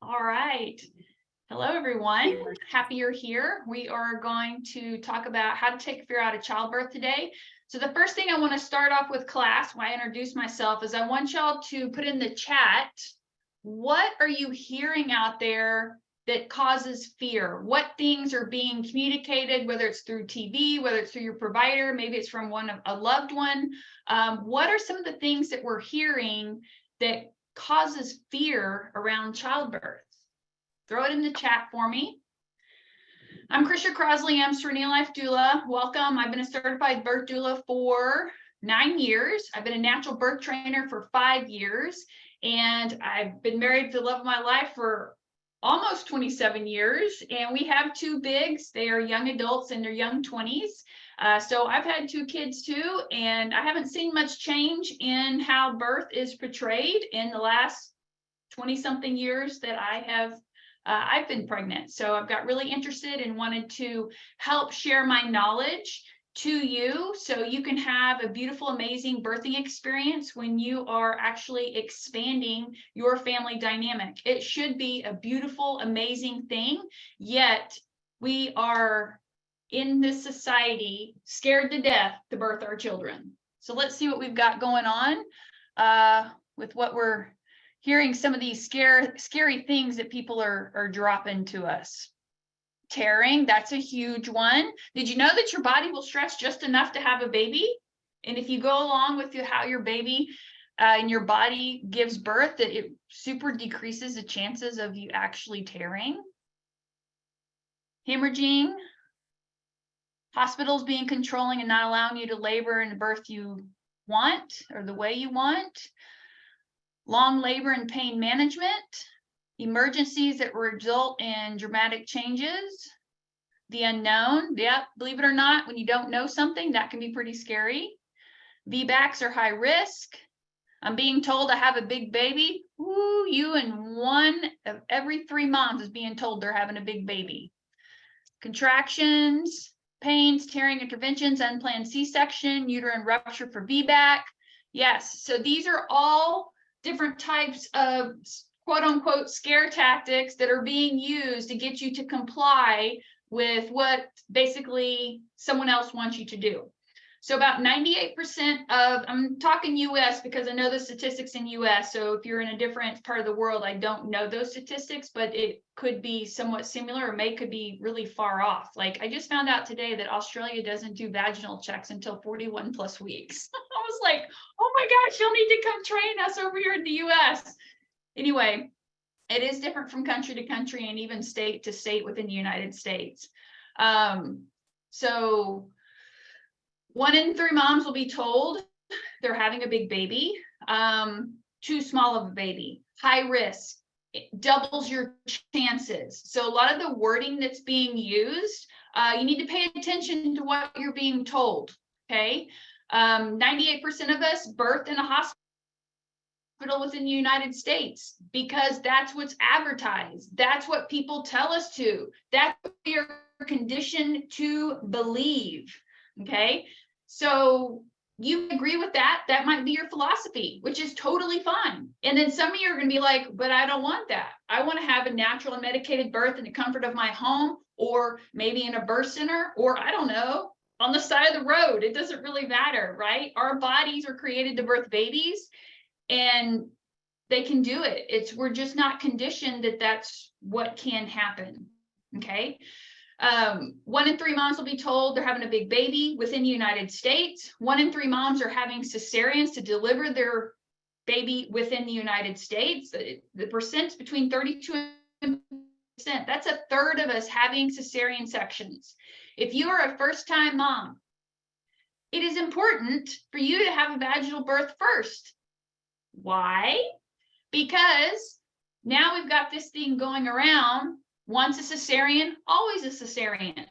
All right. Hello, everyone. Happy you're here. We are going to talk about how to take fear out of childbirth today. So the first thing I want to start off with class, when I introduce myself, is I want y'all to put in the chat, what are you hearing out there that causes fear? What things are being communicated, whether it's through TV, whether it's through your provider, maybe it's from a loved one. What are some of the things that we're hearing that causes fear around childbirth? Throw it in the chat for me. I'm Krisha Crosley. I'm Serenity Life Doula. Welcome. I've been a certified birth doula for 9 years. I've been a natural birth trainer for 5 years. And I've been married to the love of my life for almost 27 years. And we have 2 bigs. They are young adults in their young 20s. So I've had 2 kids too, and I haven't seen much change in how birth is portrayed in the last 20-something years that I've been pregnant. So I've got really interested and wanted to help share my knowledge to you so you can have a beautiful, amazing birthing experience when you are actually expanding your family dynamic. It should be a beautiful, amazing thing, yet we are in this society scared to death to birth our children. So let's see what we've got going on with what we're hearing, some of these scary things that people are dropping to us. Tearing, that's a huge one. Did you know that your body will stretch just enough to have a baby? And if you go along with how your baby and your body gives birth, that it super decreases the chances of you actually tearing. Hemorrhaging, hospitals being controlling and not allowing you to labor and birth you want or the way you want. Long labor and pain management, emergencies that result in dramatic changes, the unknown. Yeah, believe it or not, when you don't know something, that can be pretty scary. VBACs are high risk. I'm being told I have a big baby. Ooh, you and 1 of every 3 moms is being told they're having a big baby. Contractions, pains, tearing interventions, unplanned C-section, uterine rupture for VBAC. Yes, so these are all different types of quote unquote scare tactics that are being used to get you to comply with what basically someone else wants you to do. So about 98% of, I'm talking US because I know the statistics in US. So if you're in a different part of the world, I don't know those statistics, but it could be somewhat similar or could be really far off. Like I just found out today that Australia doesn't do vaginal checks until 41+ weeks. I was like, oh my gosh, you'll need to come train us over here in the US. Anyway, it is different from country to country and even state to state within the United States. So 1 in 3 moms will be told they're having a big baby, too small of a baby, high risk, it doubles your chances. So a lot of the wording that's being used, you need to pay attention to what you're being told, okay? 98% of us birth in a hospital within the United States because that's what's advertised. That's what people tell us to. That's what we are conditioned to believe, okay? So you agree with that, that might be your philosophy, which is totally fine. And then some of you are going to be like, but I don't want that. I want to have a natural and medicated birth in the comfort of my home, or maybe in a birth center, or I don't know, on the side of the road. It doesn't really matter, right? Our bodies are created to birth babies and they can do it. We're just not conditioned that that's what can happen, okay? 1 in 3 moms will be told they're having a big baby within the United States. 1 in 3 moms are having cesareans to deliver their baby within the United States. The percent's between 32%. That's a third of us having cesarean sections. If you are a first-time mom, it is important for you to have a vaginal birth first. Why? Because now we've got this thing going around. Once a cesarean, always a cesarean,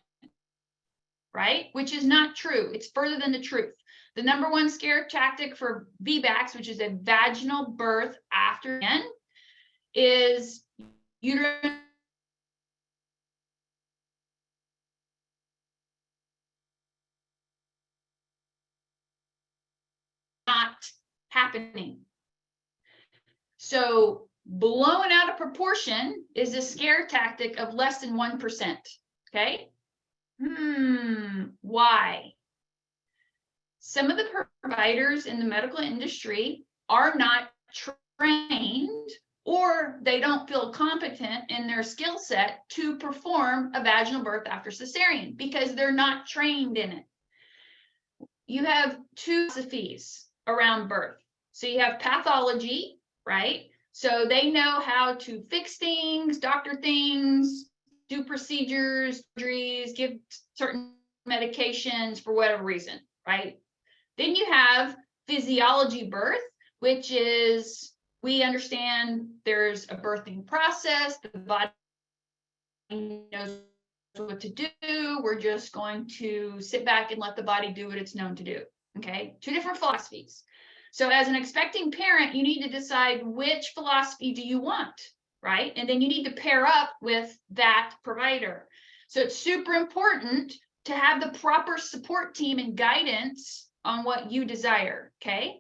right? Which is not true. It's further than the truth. The number 1 scare tactic for VBACs, which is a vaginal birth after men, is uterine not happening. So blown out of proportion is a scare tactic of less than 1%. Okay. Why? Some of the providers in the medical industry are not trained, or they don't feel competent in their skill set to perform a vaginal birth after cesarean because they're not trained in it. You have two philosophies around birth. So you have pathology, right? So they know how to fix things, doctor things, do procedures, surgeries, give certain medications for whatever reason, right? Then you have physiology birth, which is, we understand there's a birthing process, the body knows what to do. We're just going to sit back and let the body do what it's known to do. Okay, two different philosophies. So as an expecting parent, you need to decide which philosophy do you want, right? And then you need to pair up with that provider. So it's super important to have the proper support team and guidance on what you desire, okay?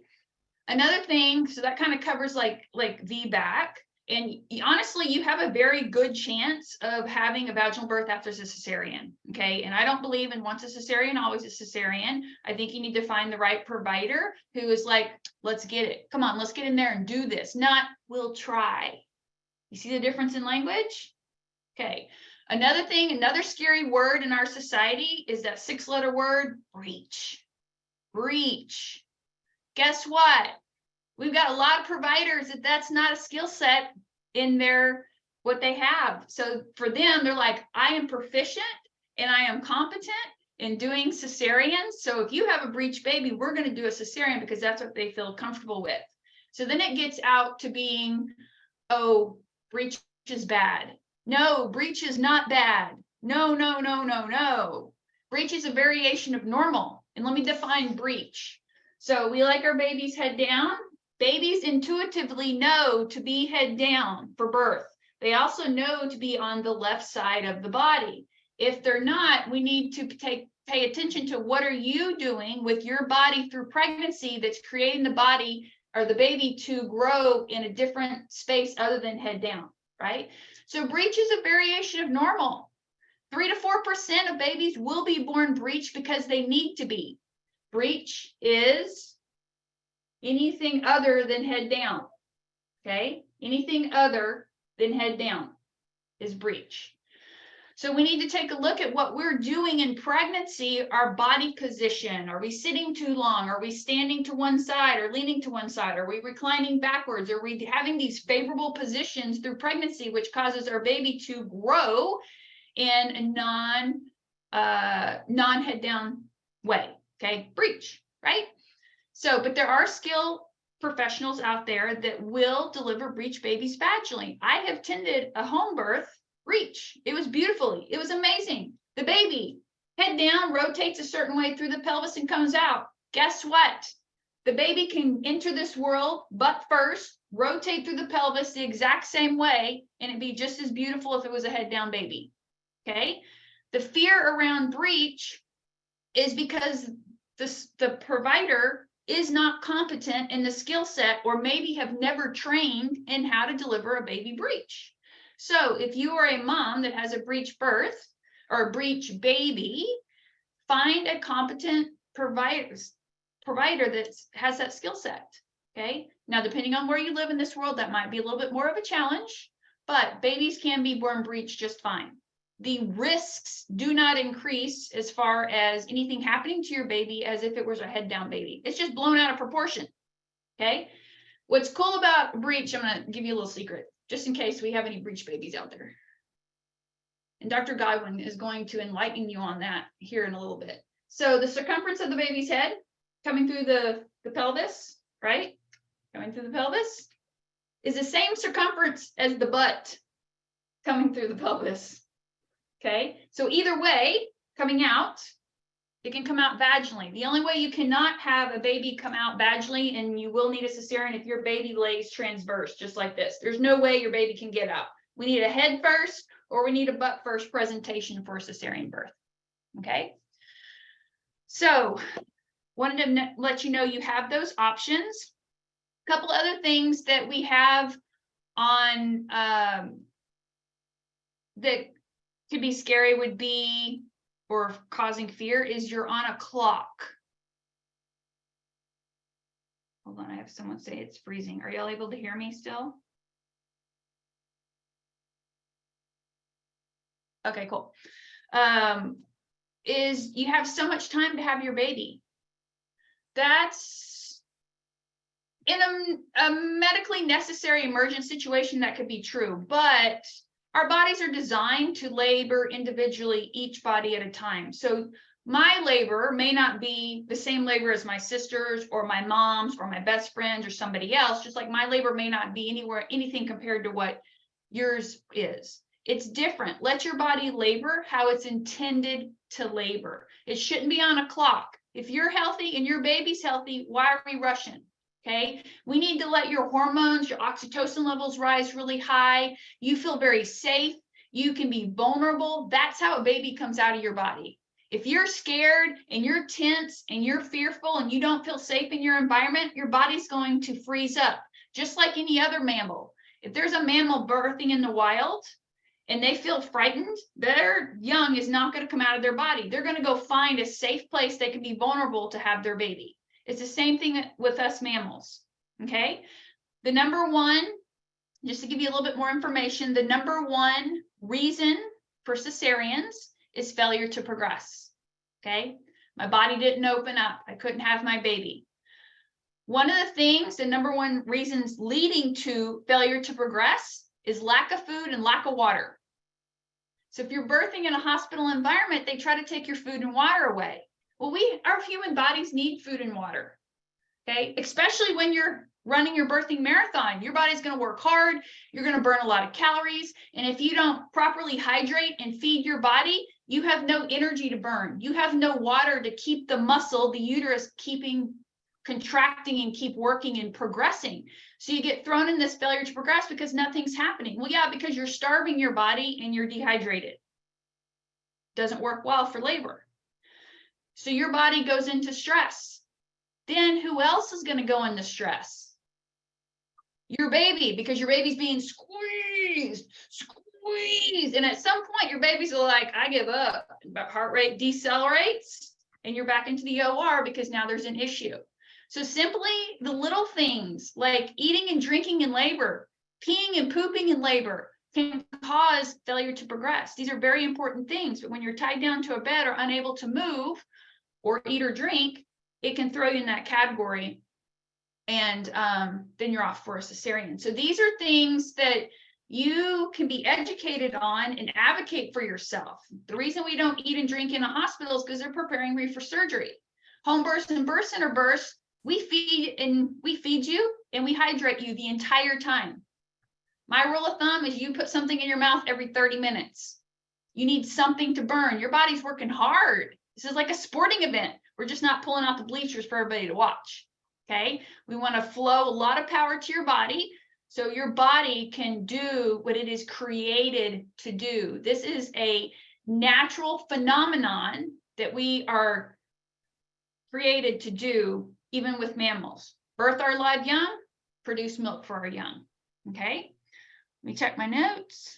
Another thing, so that kind of covers like VBAC. And honestly, you have a very good chance of having a vaginal birth after a cesarean, okay? And I don't believe in once a cesarean, always a cesarean. I think you need to find the right provider who is like, let's get it. Come on, let's get in there and do this. Not, we'll try. You see the difference in language? Okay. Another thing, another scary word in our society is that 6-letter word, breech. Breech. Guess what? We've got a lot of providers that's not a skill set in their what they have. So for them, they're like, I am proficient and I am competent in doing cesareans. So if you have a breech baby, we're going to do a cesarean because that's what they feel comfortable with. So then it gets out to being, oh, breech is bad. No, breech is not bad. No, no, no, no, no. Breech is a variation of normal. And let me define breech. So we like our babies head down. Babies intuitively know to be head down for birth. They also know to be on the left side of the body. If they're not, we need to pay attention to what are you doing with your body through pregnancy that's creating the body or the baby to grow in a different space other than head down, right? So breech is a variation of normal. 3 to 4% of babies will be born breech because they need to be. Breech is anything other than head down, okay? Anything other than head down is breech. So we need to take a look at what we're doing in pregnancy, our body position. Are we sitting too long? Are we standing to one side or leaning to one side? Are we reclining backwards? Are we having these favorable positions through pregnancy, which causes our baby to grow in a non-head down way, okay? Breech, right? So, but there are skilled professionals out there that will deliver breech babies vaginally. I have tended a home birth breech. It was beautifully, it was amazing. The baby head down rotates a certain way through the pelvis and comes out. Guess what? The baby can enter this world butt first, rotate through the pelvis the exact same way, and it'd be just as beautiful if it was a head down baby. Okay. The fear around breech is because the provider is not competent in the skill set, or maybe have never trained in how to deliver a baby breech. So if you are a mom that has a breech birth or a breech baby, find a competent provider that has that skill set. Okay. Now, depending on where you live in this world, that might be a little bit more of a challenge, but babies can be born breech just fine. The risks do not increase as far as anything happening to your baby as if it was a head down baby. It's just blown out of proportion. Okay. What's cool about breech, I'm going to give you a little secret, just in case we have any breech babies out there. And Dr. Godwin is going to enlighten you on that here in a little bit. So the circumference of the baby's head coming through the pelvis, right? Coming through the pelvis is the same circumference as the butt coming through the pelvis. Okay, so either way, coming out, it can come out vaginally. The only way you cannot have a baby come out vaginally, and you will need a cesarean if your baby lays transverse, just like this. There's no way your baby can get out. We need a head first, or we need a butt first presentation for a cesarean birth. Okay, so wanted to let you know you have those options. A couple other things that we have on that could be scary would be, or causing fear, is you're on a clock. Hold on, I have someone say it's freezing. Are y'all able to hear me still? Okay, cool. Is you have so much time to have your baby. That's in a medically necessary emergent situation that could be true, but our bodies are designed to labor individually, each body at a time. So my labor may not be the same labor as my sister's or my mom's or my best friend's or somebody else, just like my labor may not be anything compared to what yours is. It's different. Let your body labor how it's intended to labor. It shouldn't be on a clock. If you're healthy and your baby's healthy, why are we rushing? Okay, we need to let your hormones, your oxytocin levels rise really high. You feel very safe. You can be vulnerable. That's how a baby comes out of your body. If you're scared and you're tense and you're fearful and you don't feel safe in your environment, your body's going to freeze up, just like any other mammal. If there's a mammal birthing in the wild and they feel frightened, their young is not going to come out of their body. They're going to go find a safe place they can be vulnerable to have their baby. It's the same thing with us mammals, okay? The number one, just to give you a little bit more information, the number one reason for cesareans is failure to progress, okay? My body didn't open up. I couldn't have my baby. One of the things, the number one reasons leading to failure to progress is lack of food and lack of water. So if you're birthing in a hospital environment, they try to take your food and water away. Well, our human bodies need food and water, okay? Especially when you're running your birthing marathon. Your body's going to work hard. You're going to burn a lot of calories. And if you don't properly hydrate and feed your body, you have no energy to burn. You have no water to keep the muscle, the uterus, contracting and keep working and progressing. So you get thrown in this failure to progress because nothing's happening. Well, yeah, because you're starving your body and you're dehydrated. Doesn't work well for labor. So your body goes into stress. Then who else is going to go into stress? Your baby, because your baby's being squeezed. And at some point, your baby's like, I give up. Heart rate decelerates and you're back into the OR because now there's an issue. So simply the little things like eating and drinking in labor, peeing and pooping in labor can cause failure to progress. These are very important things, but when you're tied down to a bed or unable to move or eat or drink, it can throw you in that category, and then you're off for a cesarean. So these are things that you can be educated on and advocate for yourself. The reason we don't eat and drink in a hospital is because they're preparing you for surgery. Home births and birth center births, we feed you and we hydrate you the entire time. My rule of thumb is you put something in your mouth every 30 minutes. You need something to burn. Your body's working hard. This is like a sporting event. We're just not pulling out the bleachers for everybody to watch, okay? We want to flow a lot of power to your body so your body can do what it is created to do. This is a natural phenomenon that we are created to do, even with mammals. Birth our live young, produce milk for our young, okay? Let me check my notes.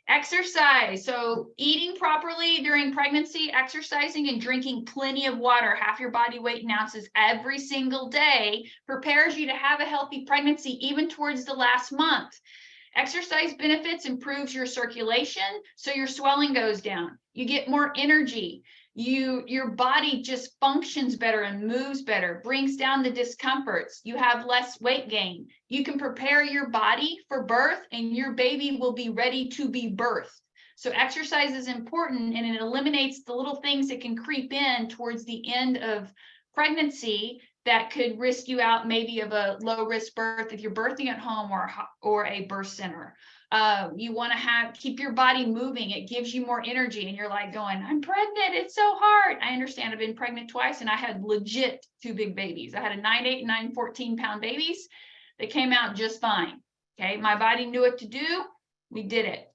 Exercise. So eating properly during pregnancy, exercising, and drinking plenty of water, half your body weight in ounces every single day, prepares you to have a healthy pregnancy even towards the last month. Exercise benefits improves your circulation, so your swelling goes down. You get more energy. Your body just functions better and moves better, brings down the discomforts. You have less weight gain. You can prepare your body for birth and your baby will be ready to be birthed. So exercise is important, and it eliminates the little things that can creep in towards the end of pregnancy that could risk you out maybe of a low risk birth if you're birthing at home or a birth center. You want to keep your body moving. It gives you more energy, and you're like going, I'm pregnant. It's so hard. I understand. I've been pregnant twice, and I had legit 2 big babies. I had a 9'8" and 9'14" babies. They came out just fine. Okay. My body knew what to do. We did it.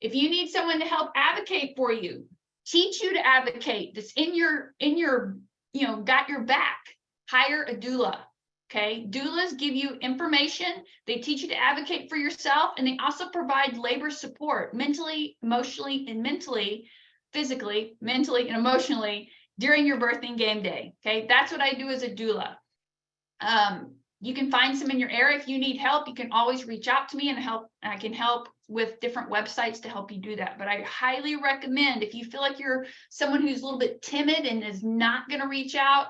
If you need someone to help advocate for you, teach you to advocate, that's in your, got your back, hire a doula. Okay, doulas give you information, they teach you to advocate for yourself, and they also provide labor support mentally, emotionally, and physically, mentally, and emotionally during your birthing game day. Okay, that's what I do as a doula. You can find some in your area. If you need help, you can always reach out to me and I can help with different websites to help you do that. But I highly recommend, if you feel like you're someone who's a little bit timid and is not going to reach out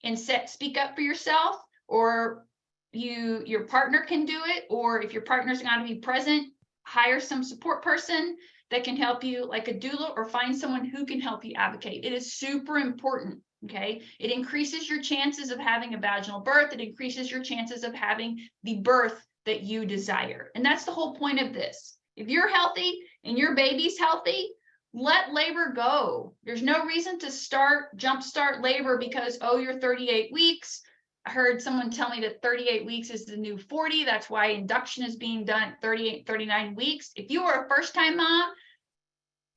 and speak up for yourself, or your partner can do it, or if your partner's not going to be present, hire some support person that can help you, like a doula, or find someone who can help you advocate. It is super important. Okay, it increases your chances of having a vaginal birth. It increases your chances of having the birth that you desire. And that's the whole point of this. If you're healthy and your baby's healthy, let labor go. There's no reason to jumpstart labor because, oh, you're 38 weeks. I heard someone tell me that 38 weeks is the new 40. That's why induction is being done at 38, 39 weeks. If you are a first-time mom,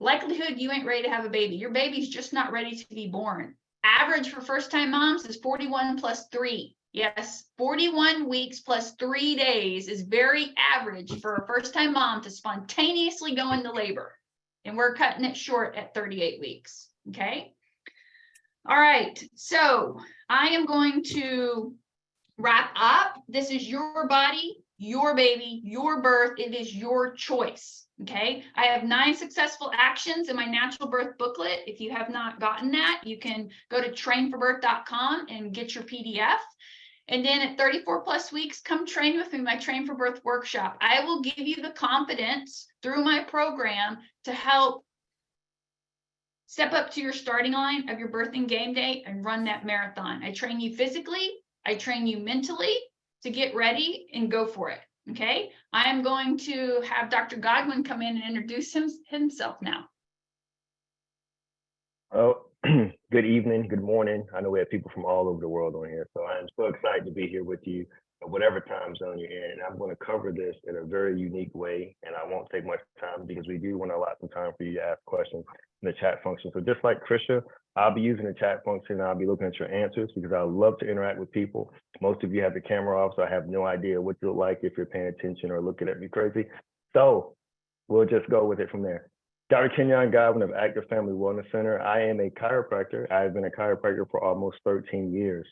likelihood you ain't ready to have a baby. Your baby's just not ready to be born. Average for first-time moms is 41 plus 3. Yes, 41 weeks plus 3 days is very average for a first-time mom to spontaneously go into labor. And we're cutting it short at 38 weeks, okay? All right, so I am going to wrap up. This is your body, your baby, your birth. It is your choice. Okay, I have 9 successful actions in my natural birth booklet. If you have not gotten that, you can go to trainforbirth.com and get your PDF. And then at 34 plus weeks, come train with me, my Train for Birth workshop. I will give you the confidence through my program to help step up to your starting line of your birthing game day and run that marathon. I train you physically, I train you mentally to get ready and go for it. Okay, I am going to have Dr. Godwin come in and introduce himself now. Oh, good evening, good morning. I know we have people from all over the world on here, so I'm so excited to be here with you at whatever time zone you're in. And I'm going to cover this in a very unique way, and I won't take much time because we do want to allot some time for you to ask questions in the chat function. So just like Krisha, I'll be using the chat function and I'll be looking at your answers because I love to interact with people. Most of you have the camera off, so I have no idea what you look like if you're paying attention or looking at me crazy. So we'll just go with it from there. Dr. Kenyon Godwin of Active Family Wellness Center. I am a chiropractor. I've been a chiropractor for almost 13 years.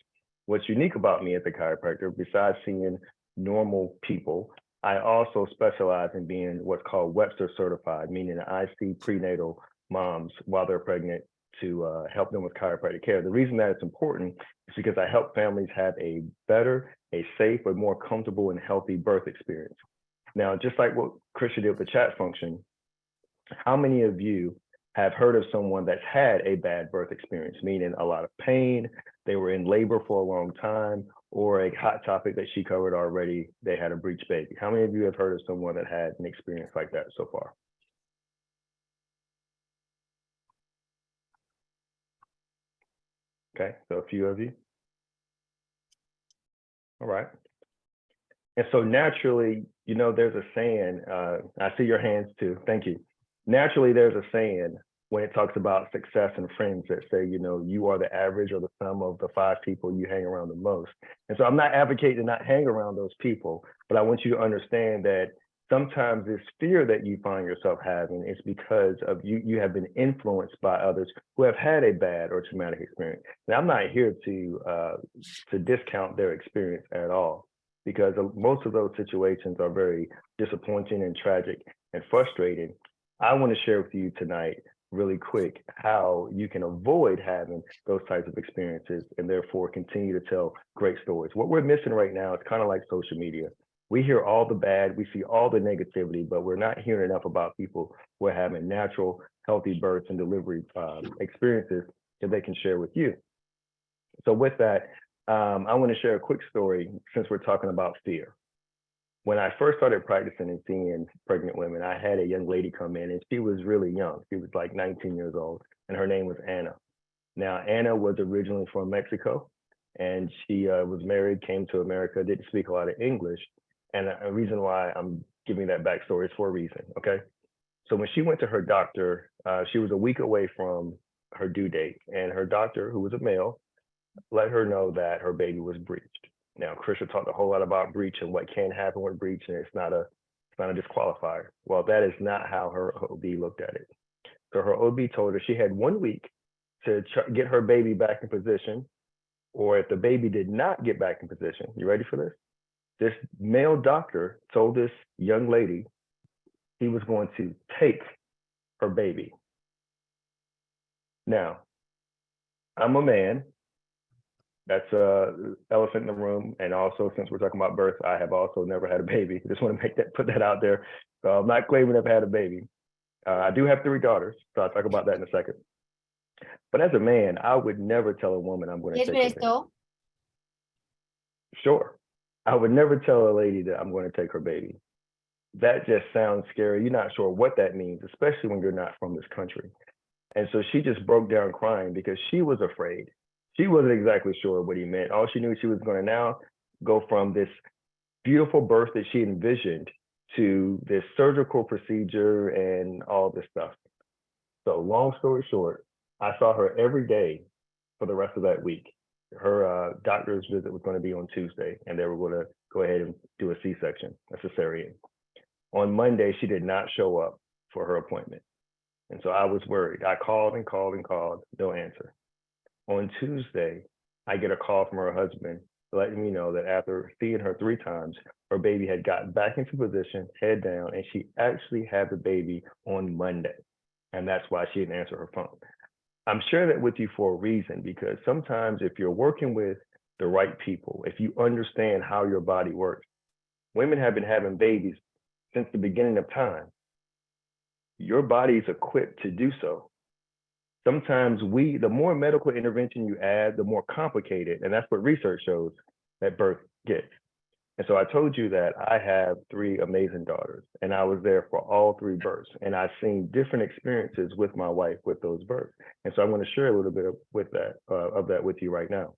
What's unique about me as a chiropractor, besides seeing normal people, I also specialize in being what's called Webster certified, meaning I see prenatal moms while they're pregnant to help them with chiropractic care. The reason that it's important is because I help families have a better, a safe, but more comfortable and healthy birth experience. Now, just like what Krisha did with the chat function, how many of you have heard of someone that's had a bad birth experience, meaning a lot of pain, they were in labor for a long time, or a hot topic that she covered already, they had a breech baby? How many of you have heard of someone that had an experience like that so far? Okay, so a few of you. All right. And so naturally, you know, there's a saying, I see your hands too, thank you. Naturally, there's a saying when it talks about success and friends that say, you know, you are the average or the sum of the 5 people you hang around the most. And so I'm not advocating to not hang around those people, but I want you to understand that sometimes this fear that you find yourself having is because of you have been influenced by others who have had a bad or traumatic experience. Now, I'm not here to discount their experience at all, because most of those situations are very disappointing and tragic and frustrating. I want to share with you tonight really quick how you can avoid having those types of experiences and therefore continue to tell great stories. What we're missing right now is kind of like social media. We hear all the bad, we see all the negativity, but we're not hearing enough about people who are having natural, healthy births and delivery experiences that they can share with you. So with that, I want to share a quick story since we're talking about fear. When I first started practicing and seeing pregnant women, I had a young lady come in and she was really young. She was like 19 years old and her name was Anna. Now, Anna was originally from Mexico and she was married, came to America, didn't speak a lot of English. And a reason why I'm giving that backstory is for a reason, okay? So when she went to her doctor, she was a week away from her due date and her doctor, who was a male, let her know that her baby was breached. Now, Krisha talked a whole lot about breech and what can happen with breech, and it's not a disqualifier. Well, that is not how her OB looked at it. So her OB told her she had 1 week to get her baby back in position, or if the baby did not get back in position, you ready for this? This male doctor told this young lady he was going to take her baby. Now, I'm a man. That's a elephant in the room. And also, since we're talking about birth, I have also never had a baby. Just want to put that out there. So I'm not claiming I've had a baby. I do have 3 daughters, so I'll talk about that in a second. But as a man, I would never tell a woman I'm going to take her baby. Sure. I would never tell a lady that I'm going to take her baby. That just sounds scary. You're not sure what that means, especially when you're not from this country. And so she just broke down crying because she was afraid. She wasn't exactly sure what he meant. All she knew, she was going to now go from this beautiful birth that she envisioned to this surgical procedure and all this stuff. So long story short, I saw her every day for the rest of that week. Her doctor's visit was going to be on Tuesday, and they were going to go ahead and do a C-section, a cesarean. On Monday, she did not show up for her appointment. And so I was worried. I called and called and called, no answer. On Tuesday, I get a call from her husband letting me know that after seeing her 3 times, her baby had gotten back into position, head down, and she actually had the baby on Monday. And that's why she didn't answer her phone. I'm sharing that with you for a reason, because sometimes if you're working with the right people, if you understand how your body works, women have been having babies since the beginning of time. Your body is equipped to do so. Sometimes the more medical intervention you add, the more complicated, and that's what research shows that birth gets. And so I told you that I have 3 amazing daughters, and I was there for all 3 births, and I've seen different experiences with my wife with those births. And so I'm going to share a little bit of that with you right now.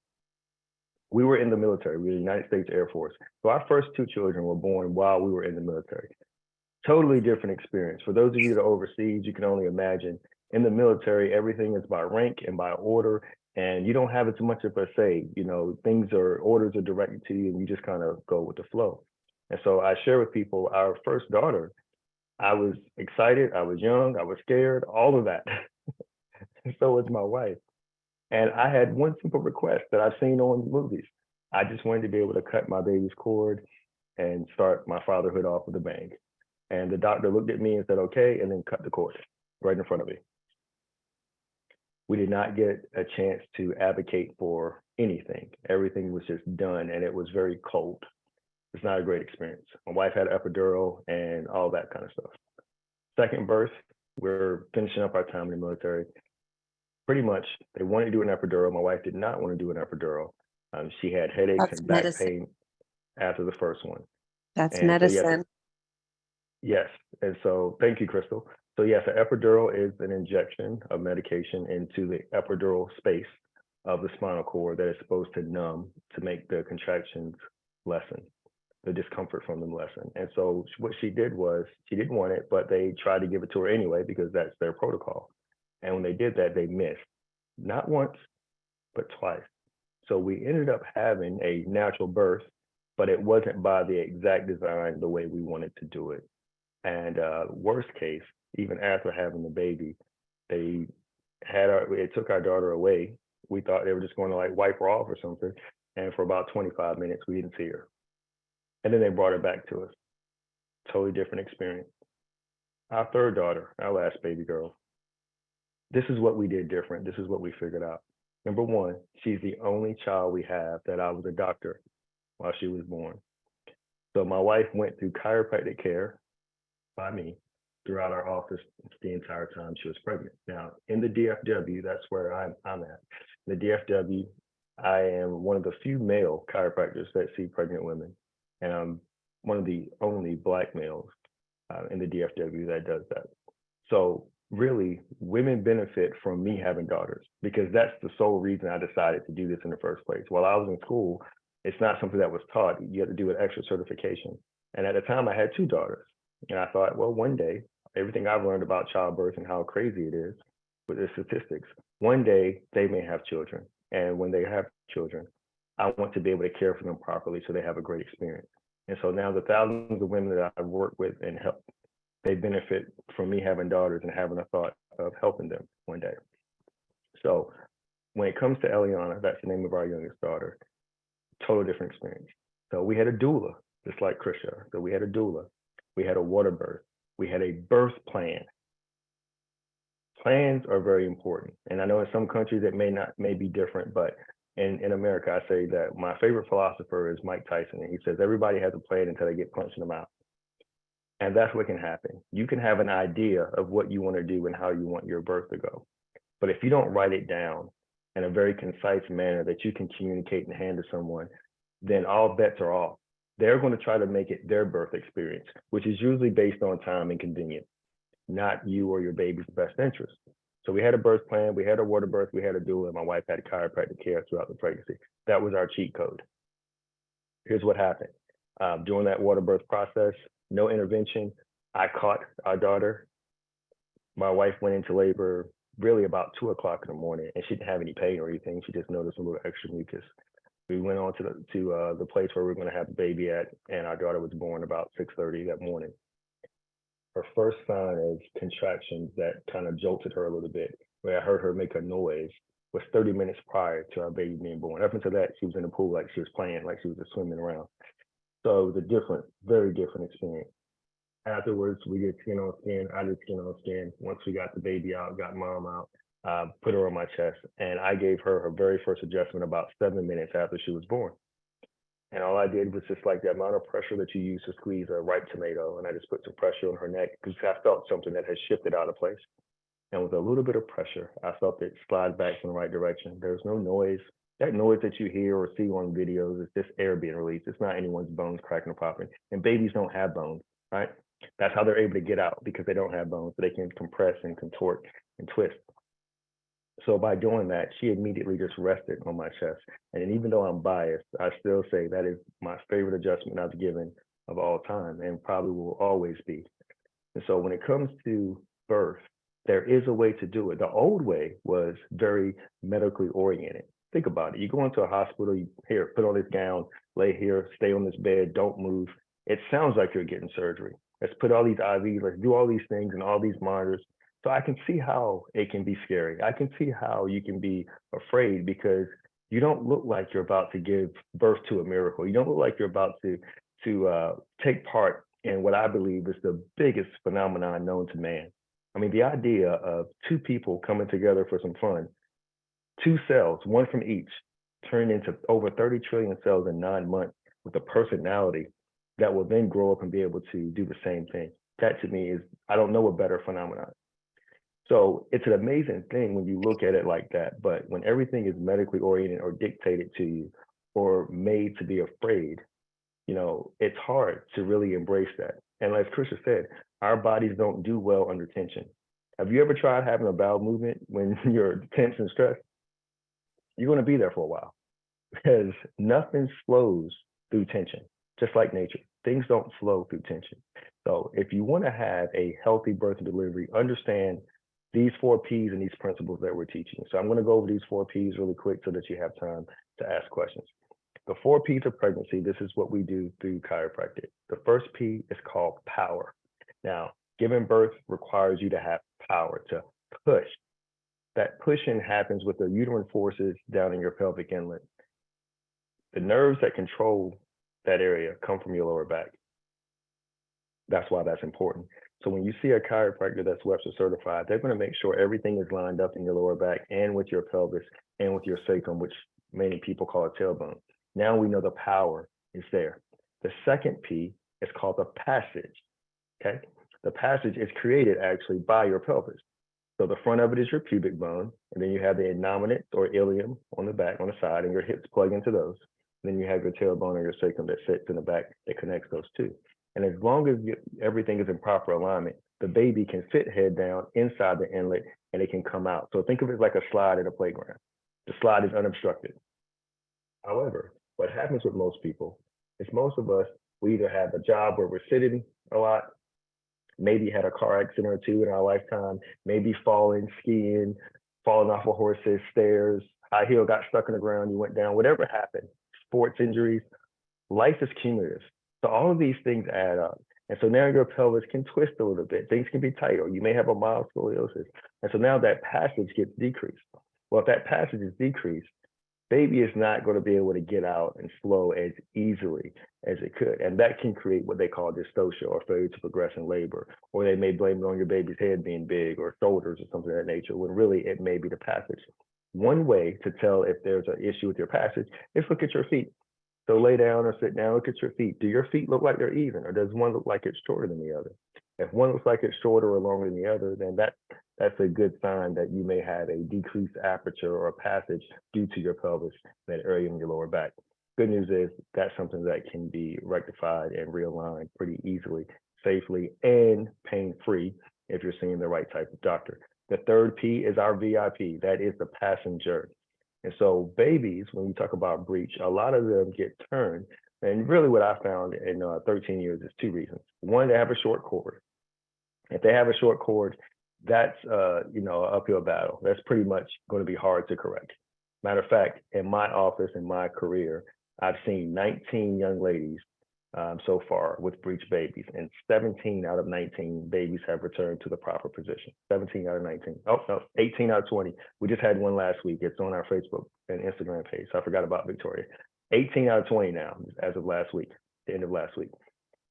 We were in the military. We were the United States Air Force. So our first 2 children were born while we were in the military. Totally different experience. For those of you that are overseas, you can only imagine. In the military, everything is by rank and by order, and you don't have as much of a say. You know, orders are directed to you, and you just kind of go with the flow. And so I share with people, our first daughter, I was excited, I was young, I was scared, all of that. And so was my wife. And I had one simple request that I've seen on movies. I just wanted to be able to cut my baby's cord and start my fatherhood off with a bang. And the doctor looked at me and said, okay, and then cut the cord right in front of me. We did not get a chance to advocate for anything. Everything was just done, and it was very cold. It's not a great experience. My wife had an epidural and all that kind of stuff. Second birth, we're finishing up our time in the military. Pretty much, they wanted to do an epidural. My wife did not want to do an epidural. She had headaches and back pain after the first one. That's And medicine. So yes. And so thank you, Crystal. So yes, an epidural is an injection of medication into the epidural space of the spinal cord that is supposed to numb to make the contractions lessen, the discomfort from them lessen. And so what she did was, she didn't want it, but they tried to give it to her anyway because that's their protocol. And when they did that, they missed, not once, but twice. So we ended up having a natural birth, but it wasn't by the exact design the way we wanted to do it. And worst case, even after having the baby, it took our daughter away. We thought they were just going to like wipe her off or something. And for about 25 minutes, we didn't see her. And then they brought her back to us. Totally different experience. Our third daughter, our last baby girl, this is what we did different. This is what we figured out. Number 1, she's the only child we have that I was a doctor while she was born. So my wife went through chiropractic care by me throughout our office the entire time she was pregnant. Now, in the DFW, that's where I'm at. In the DFW, I am one of the few male chiropractors that see pregnant women, and I'm one of the only Black males in the DFW that does that. So really, women benefit from me having daughters, because that's the sole reason I decided to do this in the first place. While I was in school, it's not something that was taught. You had to do an extra certification. And at the time, I had 2 daughters. And I thought, well, one day, everything I've learned about childbirth and how crazy it is with the statistics, one day they may have children. And when they have children, I want to be able to care for them properly so they have a great experience. And so now the thousands of women that I've worked with and helped, they benefit from me having daughters and having a thought of helping them one day. So when it comes to Eliana, that's the name of our youngest daughter, total different experience. So we had a doula, just like Krisha. So we had a doula, we had a water birth, we had a birth plan. Plans are very important. And I know in some countries it may be different, but in America, I say that my favorite philosopher is Mike Tyson. And he says, everybody has a plan until they get punched in the mouth. And that's what can happen. You can have an idea of what you want to do and how you want your birth to go. But if you don't write it down in a very concise manner that you can communicate and hand to someone, then all bets are off. They're going to try to make it their birth experience, which is usually based on time and convenience, not you or your baby's best interest. So we had a birth plan, we had a water birth, we had a doula, and my wife had chiropractic care throughout the pregnancy. That was our cheat code. Here's what happened. During that water birth process, no intervention. I caught our daughter. My wife went into labor really about 2 o'clock in the morning, and she didn't have any pain or anything. She just noticed a little extra mucus. We went on to the place where we were going to have the baby at, and our daughter was born about 6:30 that morning. Her first sign of contractions that kind of jolted her a little bit, where I heard her make a noise, was 30 minutes prior to our baby being born. Up until that, she was in the pool like she was playing, like she was just swimming around. So it was a different, very different experience. Afterwards, we did skin on skin. I did skin on skin. Once we got the baby out, got mom out, put her on my chest, and I gave her her very first adjustment about 7 minutes after she was born. And all I did was just like the amount of pressure that you use to squeeze a ripe tomato. And I just put some pressure on her neck because I felt something that had shifted out of place. And with a little bit of pressure, I felt it slide back in the right direction. There was no noise. That noise that you hear or see on videos is just air being released. It's not anyone's bones cracking or popping. And babies don't have bones, right? That's how they're able to get out, because they don't have bones. So they can compress and contort and twist. So by doing that, she immediately just rested on my chest. And even though I'm biased, I still say that is my favorite adjustment I've given of all time, and probably will always be. And so when it comes to birth, there is a way to do it. The old way was very medically oriented. Think about it. You go into a hospital, you here, put on this gown, lay here, stay on this bed, don't move. It sounds like you're getting surgery. Let's put all these IVs, let's do all these things and all these monitors. So I can see how it can be scary. I can see how you can be afraid, because you don't look like you're about to give birth to a miracle. You don't look like you're about to take part in what I believe is the biggest phenomenon known to man. I mean, the idea of two people coming together for some fun, two cells, one from each, turned into over 30 trillion cells in 9 months with a personality that will then grow up and be able to do the same thing. That to me is, I don't know a better phenomenon. So it's an amazing thing when you look at it like that. But when everything is medically oriented or dictated to you or made to be afraid, you know, it's hard to really embrace that. And as Krisha said, our bodies don't do well under tension. Have you ever tried having a bowel movement when you're tense and stressed? You're going to be there for a while, because nothing flows through tension, just like nature. Things don't flow through tension. So if you want to have a healthy birth and delivery, understand these 4 P's and these principles that we're teaching. So I'm going to go over these 4 P's really quick so that you have time to ask questions. The 4 P's of pregnancy, this is what we do through chiropractic. The first P is called power. Now, giving birth requires you to have power to push. That pushing happens with the uterine forces down in your pelvic inlet. The nerves that control that area come from your lower back. That's why that's important. So when you see a chiropractor that's Webster certified, they're going to make sure everything is lined up in your lower back and with your pelvis and with your sacrum, which many people call a tailbone. Now we know the power is there. The second P is called the passage. Okay. The passage is created actually by your pelvis. So the front of it is your pubic bone, and then you have the innominate or ilium on the back, on the side, and your hips plug into those. Then you have your tailbone or your sacrum that sits in the back that connects those two. And as long as everything is in proper alignment, the baby can fit head down inside the inlet and it can come out. So think of it like a slide at a playground. The slide is unobstructed. However, what happens with most people is most of us, we either have a job where we're sitting a lot, maybe had a car accident or two in our lifetime, maybe falling, skiing, falling off of horses, stairs, high heel got stuck in the ground, you went down, whatever happened. sports injuries. Life is cumulative. So all of these things add up. And so now your pelvis can twist a little bit. Things can be tight, or you may have a mild scoliosis. And so now that passage gets decreased. Well, if that passage is decreased, baby is not going to be able to get out and flow as easily as it could. And that can create what they call dystocia, or failure to progress in labor. Or they may blame it on your baby's head being big, or shoulders, or something of that nature, when really it may be the passage. One way to tell if there's an issue with your passage is look at your feet. So lay down or sit down, look at your feet. Do your feet look like they're even, or does one look like it's shorter than the other? If one looks like it's shorter or longer than the other, then that's a good sign that you may have a decreased aperture or a passage due to your pelvis, that area in your lower back. Good news is that's something that can be rectified and realigned pretty easily, safely, and pain-free if you're seeing the right type of doctor. The third P is our VIP. That is the passenger. And so babies, when we talk about breech, a lot of them get turned. And really what I found in 13 years is two reasons. One, they have a short cord. If they have a short cord, that's an uphill battle. That's pretty much going to be hard to correct. Matter of fact, in my office, in my career, I've seen 19 young ladies so far with breech babies, and 17 out of 19 babies have returned to the proper position. 17 out of 19. Oh, no, 18 out of 20. We just had one last week. It's on our Facebook and Instagram page. So I forgot about Victoria. 18 out of 20 now, as of last week, the end of last week.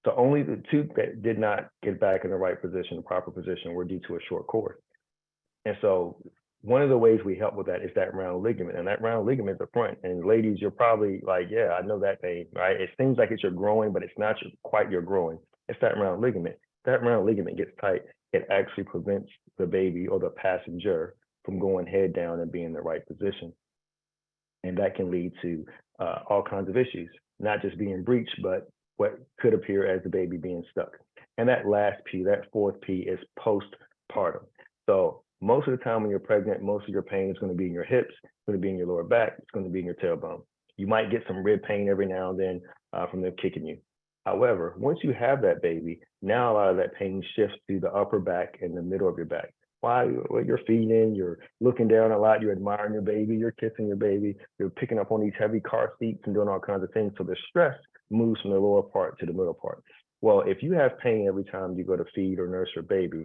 So only the two that did not get back in the right position, the proper position, were due to a short cord. And so one of the ways we help with that is that round ligament, and that round ligament is the front. And ladies, you're probably like, yeah, I know that pain, right? It seems like it's your groin, but it's not quite your groin. It's that round ligament. That round ligament gets tight. It actually prevents the baby or the passenger from going head down and being in the right position. And that can lead to all kinds of issues, not just being breached, but what could appear as the baby being stuck. And that last P, that fourth P, is postpartum. So most of the time when you're pregnant, most of your pain is going to be in your hips, it's going to be in your lower back, it's going to be in your tailbone. You might get some rib pain every now and then from them kicking you. However, once you have that baby, now a lot of that pain shifts to the upper back and the middle of your back. Why? Well, you're feeding, you're looking down a lot, you're admiring your baby, you're kissing your baby, you're picking up on these heavy car seats and doing all kinds of things. So the stress moves from the lower part to the middle part. Well, if you have pain every time you go to feed or nurse your baby,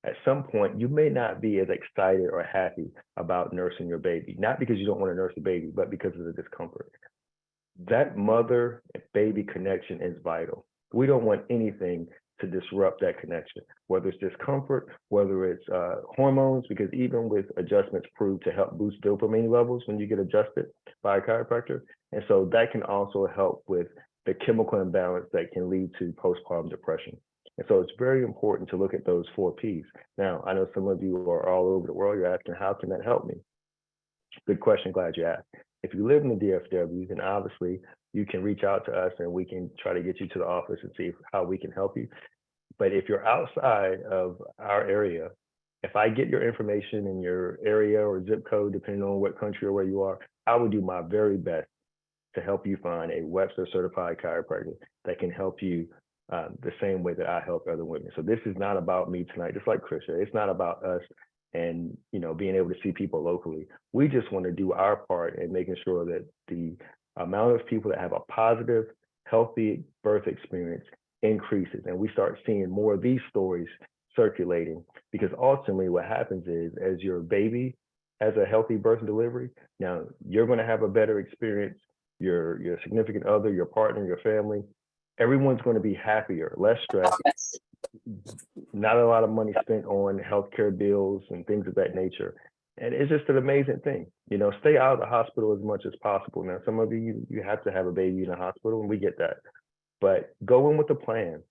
at some point, you may not be as excited or happy about nursing your baby, not because you don't want to nurse the baby, but because of the discomfort. That mother-baby connection is vital. We don't want anything to disrupt that connection, whether it's discomfort, whether it's hormones, because even with adjustments proved to help boost dopamine levels when you get adjusted by a chiropractor. And so that can also help with the chemical imbalance that can lead to postpartum depression. And so it's very important to look at those 4 Ps. Now, I know some of you are all over the world. You're asking, how can that help me? Good question. Glad you asked. If you live in the DFW, then obviously you can reach out to us and we can try to get you to the office and see how we can help you. But if you're outside of our area, if I get your information in your area or zip code, depending on what country or where you are, I will do my very best to help you find a Webster certified chiropractor that can help you the same way that I help other women. So this is not about me tonight, just like Krisha. It's not about us and being able to see people locally. We just want to do our part in making sure that the amount of people that have a positive, healthy birth experience increases, and we start seeing more of these stories circulating. Because ultimately, what happens is, as your baby has a healthy birth and delivery, now you're going to have a better experience. Your significant other, your partner, your family, everyone's going to be happier, less stressed, not a lot of money spent on healthcare bills and things of that nature. And it's just an amazing thing. Stay out of the hospital as much as possible. Now, some of you have to have a baby in the hospital, and we get that. But go in with a plan.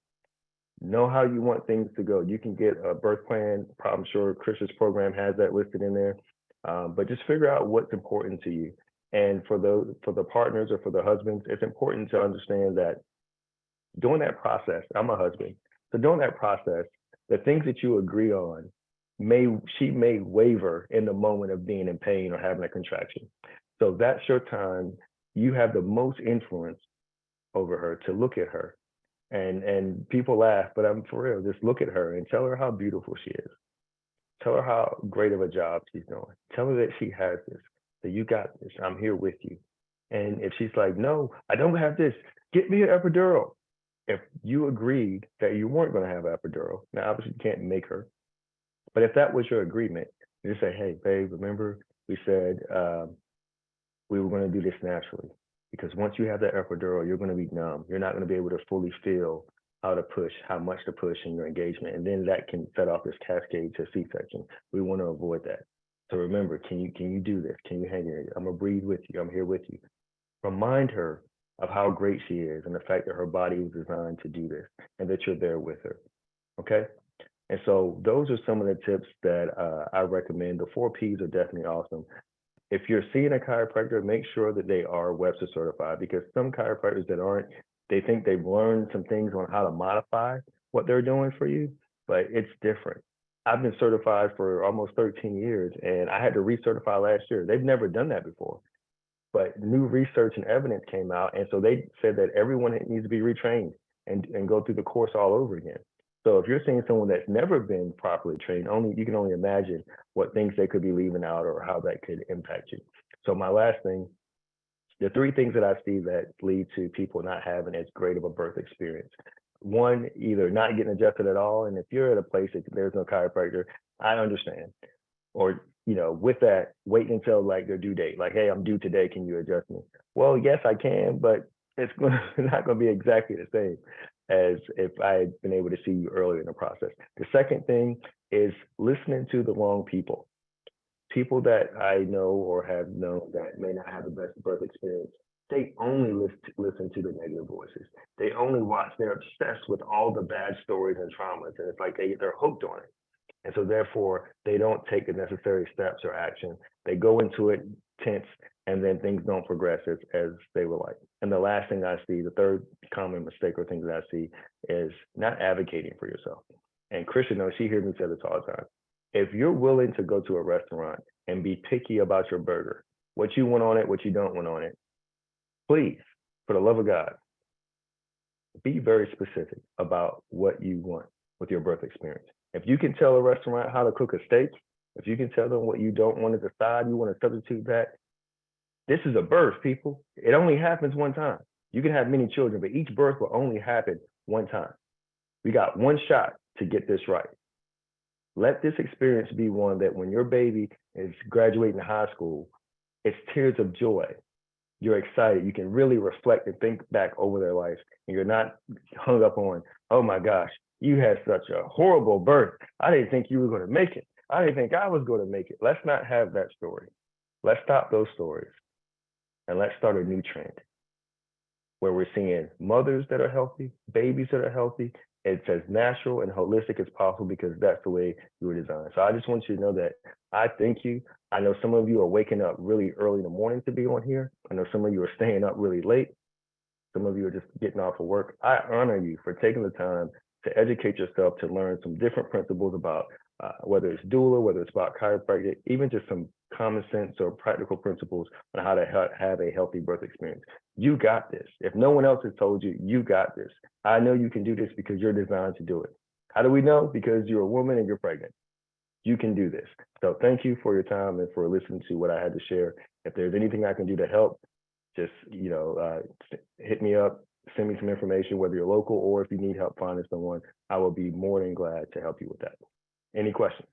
Know how you want things to go. You can get a birth plan. I'm sure Krisha's program has that listed in there. But just figure out what's important to you. And for the partners or for the husbands, it's important to understand that during that process, I'm a husband. So during that process, the things that you agree on, she may waver in the moment of being in pain or having a contraction. So that's your time. You have the most influence over her to look at her. And people laugh, but I'm for real. Just look at her and tell her how beautiful she is. Tell her how great of a job she's doing. Tell her that she has this, that you got this. I'm here with you. And if she's like, no, I don't have this, get me an epidural. If you agreed that you weren't going to have an epidural, now obviously you can't make her, but if that was your agreement, you just say, hey, babe, remember we said we were going to do this naturally. Because once you have that epidural, you're going to be numb. You're not going to be able to fully feel how to push, how much to push in your engagement. And then that can set off this cascade to C-section. We want to avoid that. So remember, can you do this? Can you hang in here? I'm going to breathe with you. I'm here with you. Remind her of how great she is and the fact that her body was designed to do this and that you're there with her. Okay? And so those are some of the tips that I recommend. The 4 Ps are definitely awesome. If you're seeing a chiropractor, make sure that they are Webster certified, because some chiropractors that aren't, they think they've learned some things on how to modify what they're doing for you, but it's different. I've been certified for almost 13 years and I had to recertify last year. They've never done that before, but new research and evidence came out. And so they said that everyone needs to be retrained and go through the course all over again. So if you're seeing someone that's never been properly trained, you can only imagine what things they could be leaving out or how that could impact you. So my last thing, the 3 things that I see that lead to people not having as great of a birth experience. 1, either not getting adjusted at all. And if you're at a place that there's no chiropractor, I understand. Or, with that, wait until like their due date. Like, hey, I'm due today. Can you adjust me? Well, yes, I can, but it's not going to be exactly the same as if I had been able to see you earlier in the process. The second thing is listening to the wrong people. People that I know or have known that may not have the best birth experience, they only listen to the negative voices. They only watch. They're obsessed with all the bad stories and traumas, and it's like they're hooked on it. And so therefore, they don't take the necessary steps or action. They go into it tense, and then things don't progress as they would like. And the last thing I see, the third common mistake or thing that I see, is not advocating for yourself. And Krisha knows, she hears me say this all the time. If you're willing to go to a restaurant and be picky about your burger, what you want on it, what you don't want on it, please, for the love of God, be very specific about what you want with your birth experience. If you can tell a restaurant how to cook a steak, if you can tell them what you don't want as a side, you want to substitute that. This is a birth, people. It only happens one time. You can have many children, but each birth will only happen one time. We got one shot to get this right. Let this experience be one that when your baby is graduating high school, it's tears of joy. You're excited. You can really reflect and think back over their life, and you're not hung up on, oh my gosh, you had such a horrible birth. I didn't think you were going to make it. I didn't think I was going to make it. Let's not have that story. Let's stop those stories, and let's start a new trend where we're seeing mothers that are healthy, babies that are healthy. It's as natural and holistic as possible because that's the way you were designed. So I just want you to know that I thank you. I know some of you are waking up really early in the morning to be on here. I know some of you are staying up really late. Some of you are just getting off of work. I honor you for taking the time to educate yourself, to learn some different principles about whether it's doula, whether it's about chiropractic, even just some common sense or practical principles on how to have a healthy birth experience. You got this. If no one else has told you, you got this. I know you can do this because you're designed to do it. How do we know? Because you're a woman and you're pregnant. You can do this. So thank you for your time and for listening to what I had to share. If there's anything I can do to help, just hit me up, send me some information, whether you're local or if you need help finding someone, I will be more than glad to help you with that. Any questions?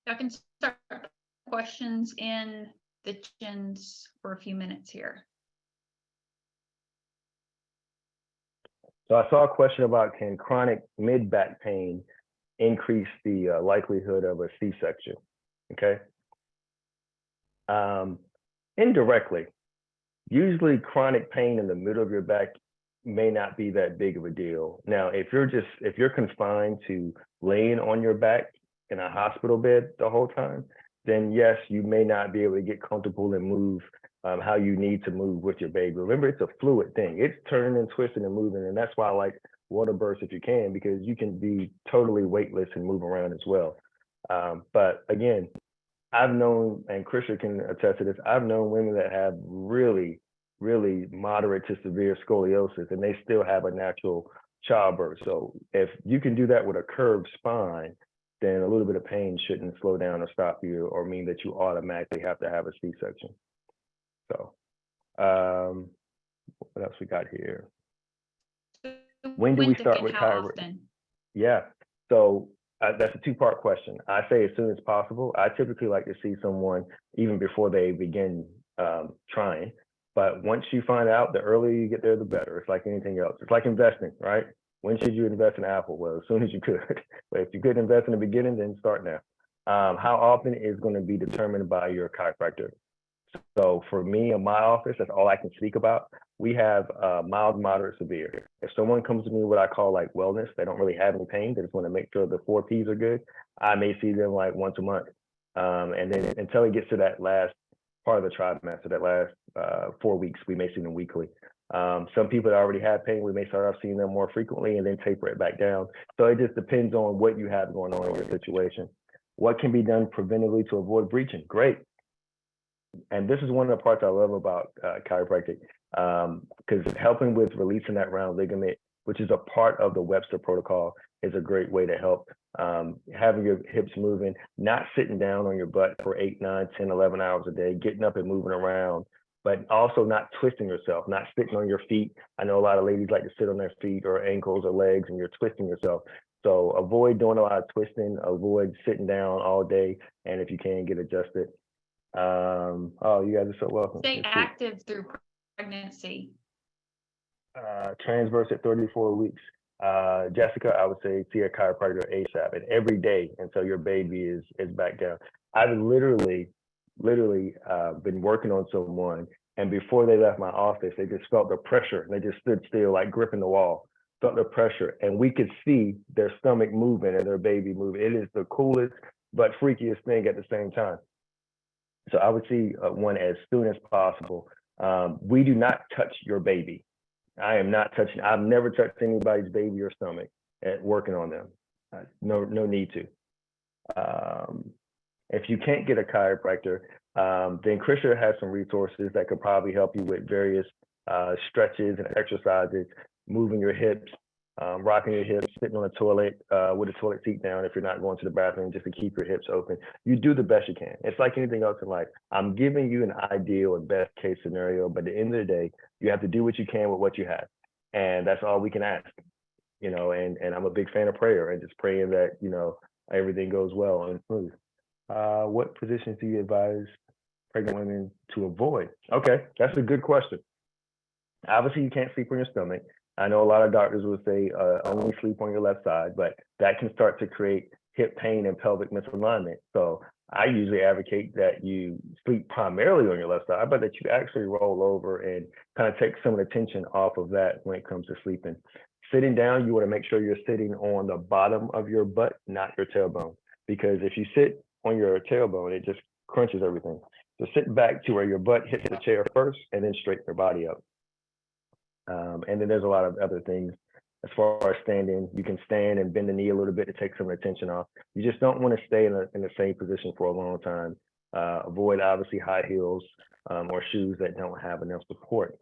I can start questions in the chins for a few minutes here. So I saw a question about, can chronic mid-back pain increase the likelihood of a C-section? Okay. Indirectly, usually chronic pain in the middle of your back may not be that big of a deal. Now, if you're confined to laying on your back in a hospital bed the whole time, then yes, you may not be able to get comfortable and move how you need to move with your baby. Remember, it's a fluid thing. It's turning and twisting and moving. And that's why I like water births if you can, because you can be totally weightless and move around as well. But again, I've known, and Krisha can attest to this, I've known women that have really, really moderate to severe scoliosis, and they still have a natural childbirth. So if you can do that with a curved spine, then a little bit of pain shouldn't slow down or stop you or mean that you automatically have to have a C-section. So what else we got here? When do we start with chiropractic? Yeah, so that's a two-part question. I say as soon as possible. I typically like to see someone even before they begin trying. But once you find out, the earlier you get there, the better. It's like anything else. It's like investing, right? When should you invest in Apple? Well, as soon as you could. But if you couldn't invest in the beginning, then start now. How often is going to be determined by your chiropractor. So for me in my office, that's all I can speak about. We have mild, moderate, severe. If someone comes to me what I call like wellness, they don't really have any pain, they just want to make sure the 4 Ps are good, I may see them like once a month. And then until it gets to that last part of the trimester, that last 4 weeks, we may see them weekly. Some people that already have pain, we may start off seeing them more frequently and then taper it back down. So it just depends on what you have going on in your situation. What can be done preventively to avoid breaching? Great. And this is one of the parts I love about chiropractic, because helping with releasing that round ligament, which is a part of the Webster protocol, is a great way to help. Having your hips moving, not sitting down on your butt for 8, 9, 10, 11 hours a day, getting up and moving around, but also not twisting yourself, not sitting on your feet. I know a lot of ladies like to sit on their feet or ankles or legs and you're twisting yourself. So avoid doing a lot of twisting, avoid sitting down all day, and if you can, get adjusted. Oh, you guys are so welcome. Stay active through pregnancy. Transverse at 34 weeks. Jessica, I would say see a chiropractor ASAP and every day until your baby is back down. I've literally been working on someone, and before they left my office, they just felt the pressure. They just stood still, like gripping the wall, felt the pressure, and we could see their stomach moving and their baby moving. It is the coolest but freakiest thing at the same time. So I would see one as soon as possible. We do not touch your baby. I am not touching. I've never touched anybody's baby or stomach at working on them. No need to. If you can't get a chiropractor, then Krisha has some resources that could probably help you with various stretches and exercises, moving your hips, rocking your hips, sitting on a toilet with a toilet seat down if you're not going to the bathroom, just to keep your hips open. You do the best you can. It's like anything else in life. I'm giving you an ideal and best case scenario, but at the end of the day, you have to do what you can with what you have. And that's all we can ask, you know, and I'm a big fan of prayer and just praying that, you know, everything goes well and smooth. What positions do you advise pregnant women to avoid? Okay, that's a good question. Obviously, you can't sleep on your stomach. I know a lot of doctors will say only sleep on your left side, but that can start to create hip pain and pelvic misalignment. So I usually advocate that you sleep primarily on your left side, but that you actually roll over and kind of take some of the tension off of that when it comes to sleeping. Sitting down, you want to make sure you're sitting on the bottom of your butt, not your tailbone, because if you sit on your tailbone, it just crunches everything. So sit back to where your butt hits the chair first and then straighten your body up. And then there's a lot of other things as far as standing. You can stand and bend the knee a little bit to take some of the tension off. You just don't want to stay in the same position for a long time. Avoid obviously high heels or shoes that don't have enough support.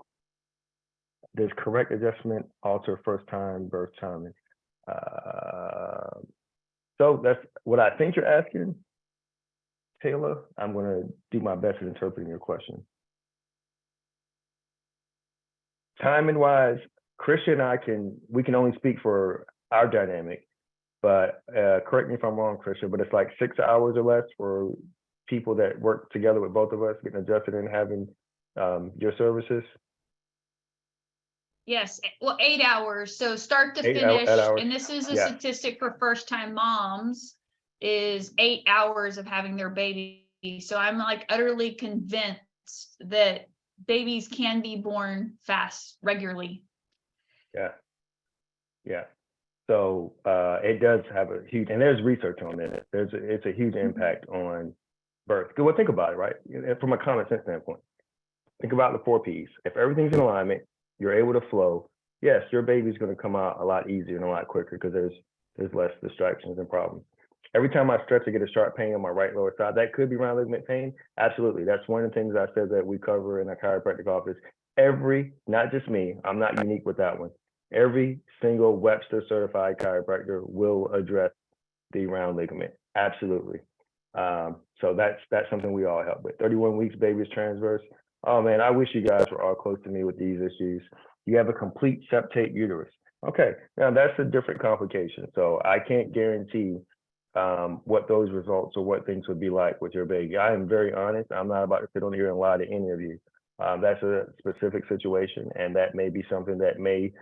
Does correct adjustment alter first time birth timing? So that's what I think you're asking, Taylor. I'm going to do my best at interpreting your question. Timing wise, Krisha and we can only speak for our dynamic, but correct me if I'm wrong, Krisha, but it's like 6 hours or less for people that work together with both of us getting adjusted and having your services. Yes, well, 8 hours. So start to finish, and this is a statistic for first-time moms, is 8 hours of having their baby. So I'm like utterly convinced that babies can be born fast, regularly. Yeah. So it does have a huge, and there's research on it. It's a huge impact on birth. Well, think about it, right? From a common sense standpoint, think about the 4 Ps. If everything's in alignment, you're able to flow. Yes, your baby's going to come out a lot easier and a lot quicker because there's less distractions and problems. Every time I stretch, I get a sharp pain on my right lower side. That could be round ligament pain. Absolutely. That's one of the things I said that we cover in our chiropractic office. Not just me, I'm not unique with that one. Every single Webster certified chiropractor will address the round ligament. Absolutely. So that's something we all help with. 31 weeks, baby's transverse. Oh man, I wish you guys were all close to me with these issues. You have a complete septate uterus. Okay, now that's a different complication. So I can't guarantee what those results or what things would be like with your baby. I am very honest. I'm not about to sit on here and lie to any of you. That's a specific situation, and that may be something that may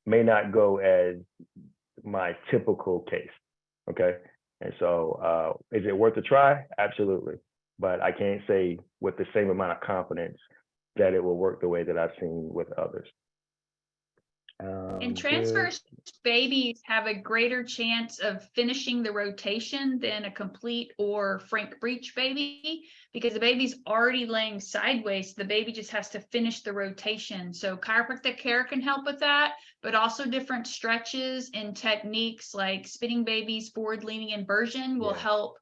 not go as my typical case. Okay, and so is it worth a try? Absolutely, but I can't say with the same amount of confidence that it will work the way that I've seen with others. And transverse babies have a greater chance of finishing the rotation than a complete or frank breech baby, because the baby's already laying sideways. The baby just has to finish the rotation. So chiropractic care can help with that, but also different stretches and techniques like spinning babies, forward leaning inversion will help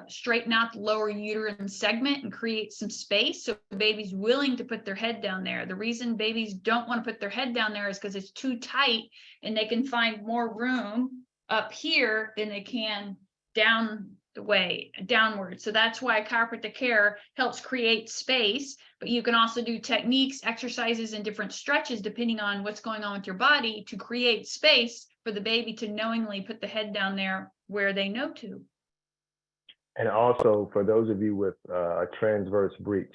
straighten out the lower uterine segment and create some space so the baby's willing to put their head down there. The reason babies don't want to put their head down there is because it's too tight, and they can find more room up here than they can down the way downward. So that's why chiropractic care helps create space, but you can also do techniques, exercises, and different stretches depending on what's going on with your body to create space for the baby to knowingly put the head down there where they know to. And also, for those of you with a transverse breech,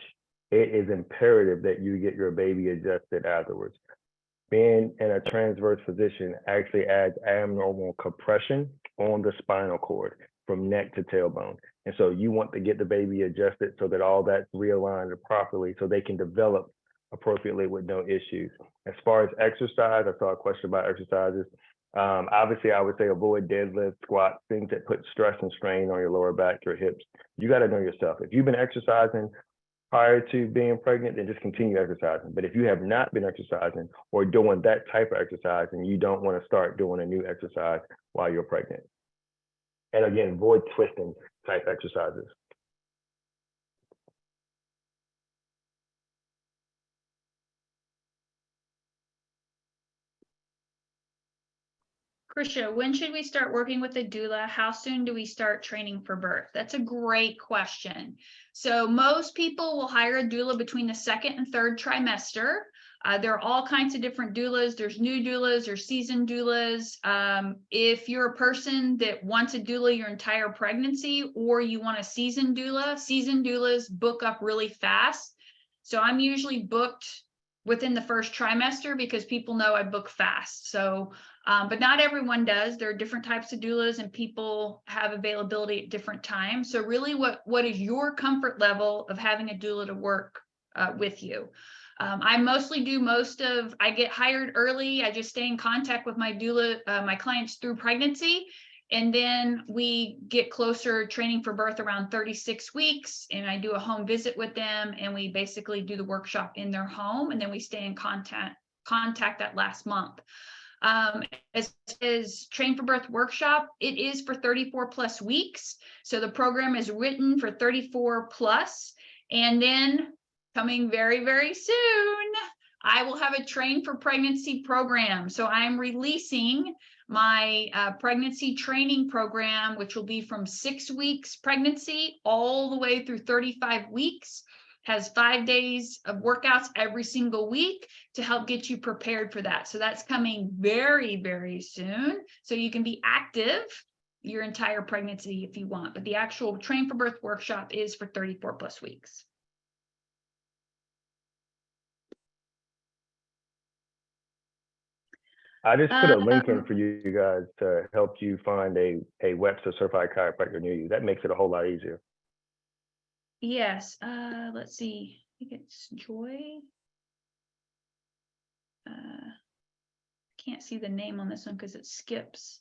it is imperative that you get your baby adjusted afterwards. Being in a transverse position actually adds abnormal compression on the spinal cord from neck to tailbone. And so you want to get the baby adjusted so that all that's realigned properly so they can develop appropriately with no issues. As far as exercise, I saw a question about exercises. Obviously, I would say avoid deadlift, squats, things that put stress and strain on your lower back, your hips. You got to know yourself. If you've been exercising prior to being pregnant, then just continue exercising. But if you have not been exercising or doing that type of exercise, and you don't want to start doing a new exercise while you're pregnant. And again, avoid twisting type exercises. Krisha, when should we start working with a doula? How soon do we start training for birth? That's a great question. So most people will hire a doula between the second and third trimester. There are all kinds of different doulas. There's new doulas, there's seasoned doulas. If you're a person that wants a doula your entire pregnancy, or you want a seasoned doulas book up really fast. So I'm usually booked within the first trimester because people know I book fast. So but not everyone does. There are different types of doulas, and people have availability at different times. So really what is your comfort level of having a doula to work with you? I mostly do I get hired early. I just stay in contact with my doula, my clients through pregnancy. And then we get closer training for birth around 36 weeks. And I do a home visit with them, and we basically do the workshop in their home. And then we stay in contact that last month. As Train for Birth workshop, it is for 34 plus weeks. So the program is written for 34 plus. And then coming very, very soon, I will have a Train for Pregnancy program. So I'm releasing my pregnancy training program, which will be from 6 weeks pregnancy all the way through 35 weeks. Has 5 days of workouts every single week to help get you prepared for that. So that's coming very, very soon. So you can be active your entire pregnancy if you want. But the actual Train for Birth workshop is for 34 plus weeks. I just put a link in for you guys to help you find a Webster certified chiropractor near you. That makes it a whole lot easier. Yes. Let's see. I think it's Joy. Can't see the name on this one because it skips.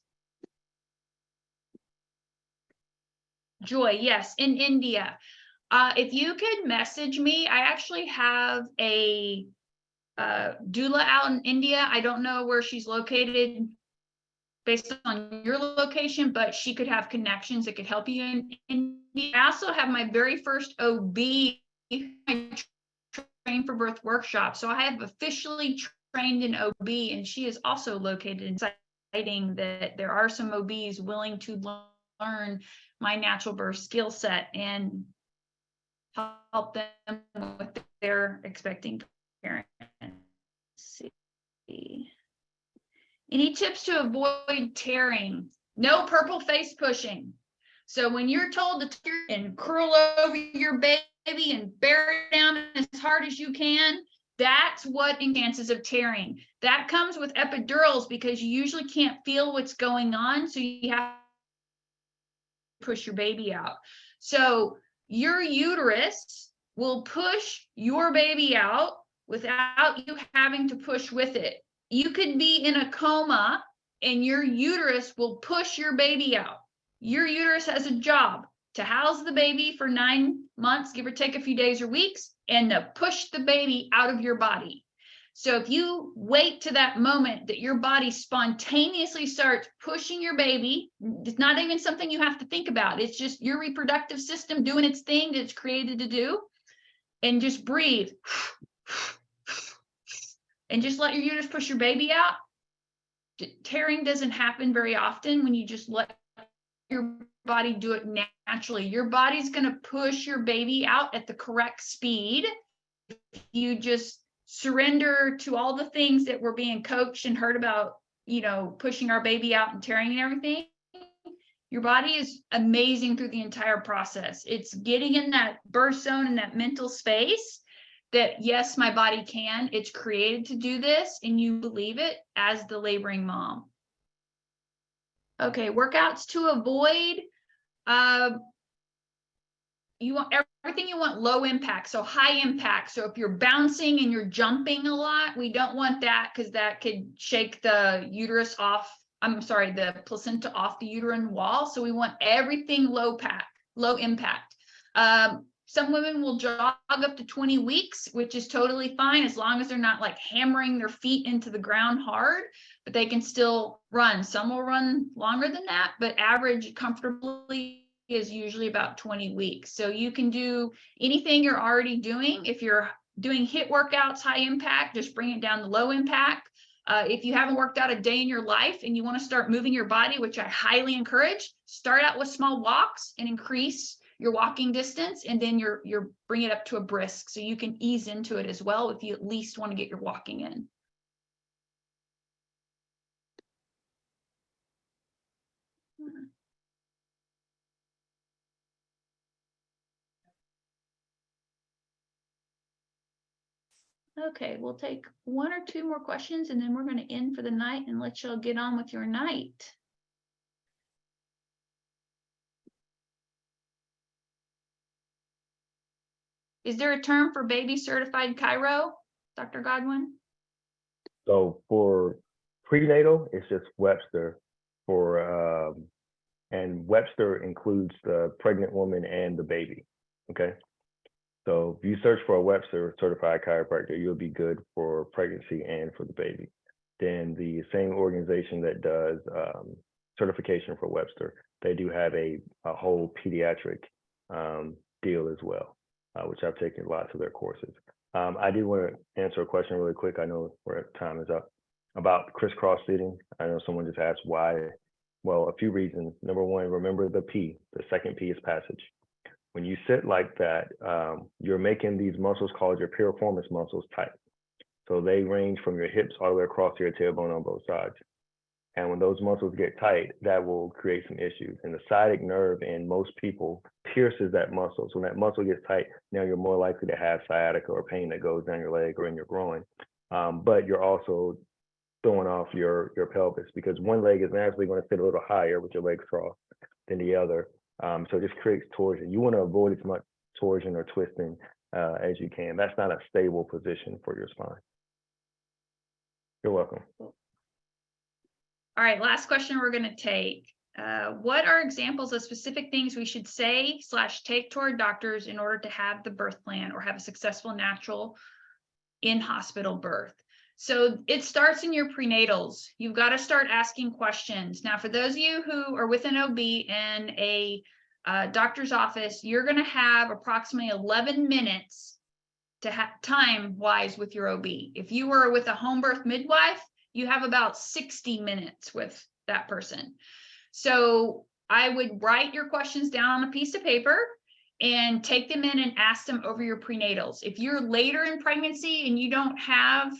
Joy, yes, in India. If you could message me, I actually have a doula out in India. I don't know where she's located based on your location, but she could have connections that could help you in India. I also have my very first OB, my Train for Birth workshop. So I have officially trained in OB, and she is also located inside that there are some OBs willing to learn my natural birth skill set and help them with their expecting parent. Let's see. Any tips to avoid tearing? No purple face pushing. So when you're told to tear and curl over your baby and bear it down as hard as you can, that's what chances of tearing. That comes with epidurals because you usually can't feel what's going on. So you have to push your baby out. So your uterus will push your baby out without you having to push with it. You could be in a coma and your uterus will push your baby out. Your uterus has a job to house the baby for 9 months, give or take a few days or weeks, and to push the baby out of your body. So if you wait to that moment that your body spontaneously starts pushing your baby, it's not even something you have to think about. It's just your reproductive system doing its thing that it's created to do. And just breathe. And just let your uterus push your baby out. Tearing doesn't happen very often when you just let your body do it naturally. Your body's going to push your baby out at the correct speed. You just surrender to all the things that we're being coached and heard about, you know, pushing our baby out and tearing and everything. Your body is amazing through the entire process. It's getting in that birth zone and that mental space that, yes, my body can. It's created to do this, and you believe it as the laboring mom. Okay, workouts to avoid. You want everything you want low impact, so high impact. So if you're bouncing and you're jumping a lot, we don't want that because that could shake the uterus off. I'm sorry, the placenta off the uterine wall. So we want everything low impact. Some women will jog up to 20 weeks, which is totally fine as long as they're not like hammering their feet into the ground hard, but they can still run. Some will run longer than that, but average comfortably is usually about 20 weeks. So you can do anything you're already doing. If you're doing HIIT workouts, high impact, just bring it down to low impact. If you haven't worked out a day in your life and you want to start moving your body, which I highly encourage, start out with small walks and increase your walking distance, and then you're bring it up to a brisk, so you can ease into it as well if you at least want to get your walking in. Okay, we'll take 1 or 2 more questions and then we're going to end for the night and let y'all get on with your night. Is there a term for baby certified chiro, Dr. Godwin? So for prenatal, it's just Webster. And Webster includes the pregnant woman and the baby. Okay. So if you search for a Webster certified chiropractor, you'll be good for pregnancy and for the baby. Then the same organization that does certification for Webster, they do have a whole pediatric deal as well, which I've taken lots of their courses. I do want to answer a question really quick. I know time is up about crisscross sitting. I know someone just asked why. Well, a few reasons. Number one, remember the P. The second P is passage. When you sit like that, you're making these muscles called your piriformis muscles tight. So they range from your hips all the way across to your tailbone on both sides. And when those muscles get tight, that will create some issues. And the sciatic nerve in most people pierces that muscle. So when that muscle gets tight, now you're more likely to have sciatica or pain that goes down your leg or in your groin. But you're also throwing off your pelvis because one leg is naturally going to sit a little higher with your legs crossed than the other. So it just creates torsion. You want to avoid as much torsion or twisting as you can. That's not a stable position for your spine. You're welcome. All right, last question we're going to take. What are examples of specific things we should say / take to our doctors in order to have the birth plan or have a successful natural in-hospital birth? So it starts in your prenatals. You've got to start asking questions. Now, for those of you who are with an OB in a doctor's office, you're going to have approximately 11 minutes to have time-wise with your OB. If you were with a home birth midwife, you have about 60 minutes with that person. So I would write your questions down on a piece of paper and take them in and ask them over your prenatals. If you're later in pregnancy and you don't have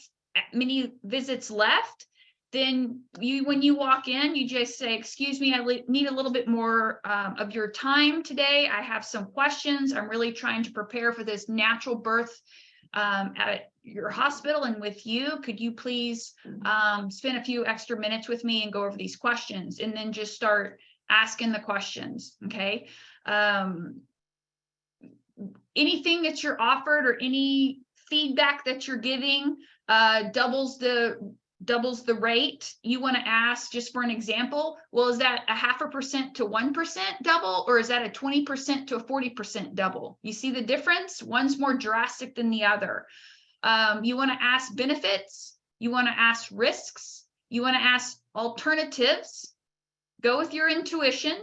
many visits left, then when you walk in, you just say, excuse me, I need a little bit more of your time today. I have some questions. I'm really trying to prepare for this natural birth at your hospital and with you. Could you please spend a few extra minutes with me and go over these questions, and then just start asking the questions, okay? Anything that you're offered or any feedback that you're giving doubles the rate. You want to ask, just for an example, well, is that a 0.5% to 1% double, or is that a 20% to a 40% double? You see the difference? One's more drastic than the other. You want to ask benefits. You want to ask risks. You want to ask alternatives. Go with your intuition.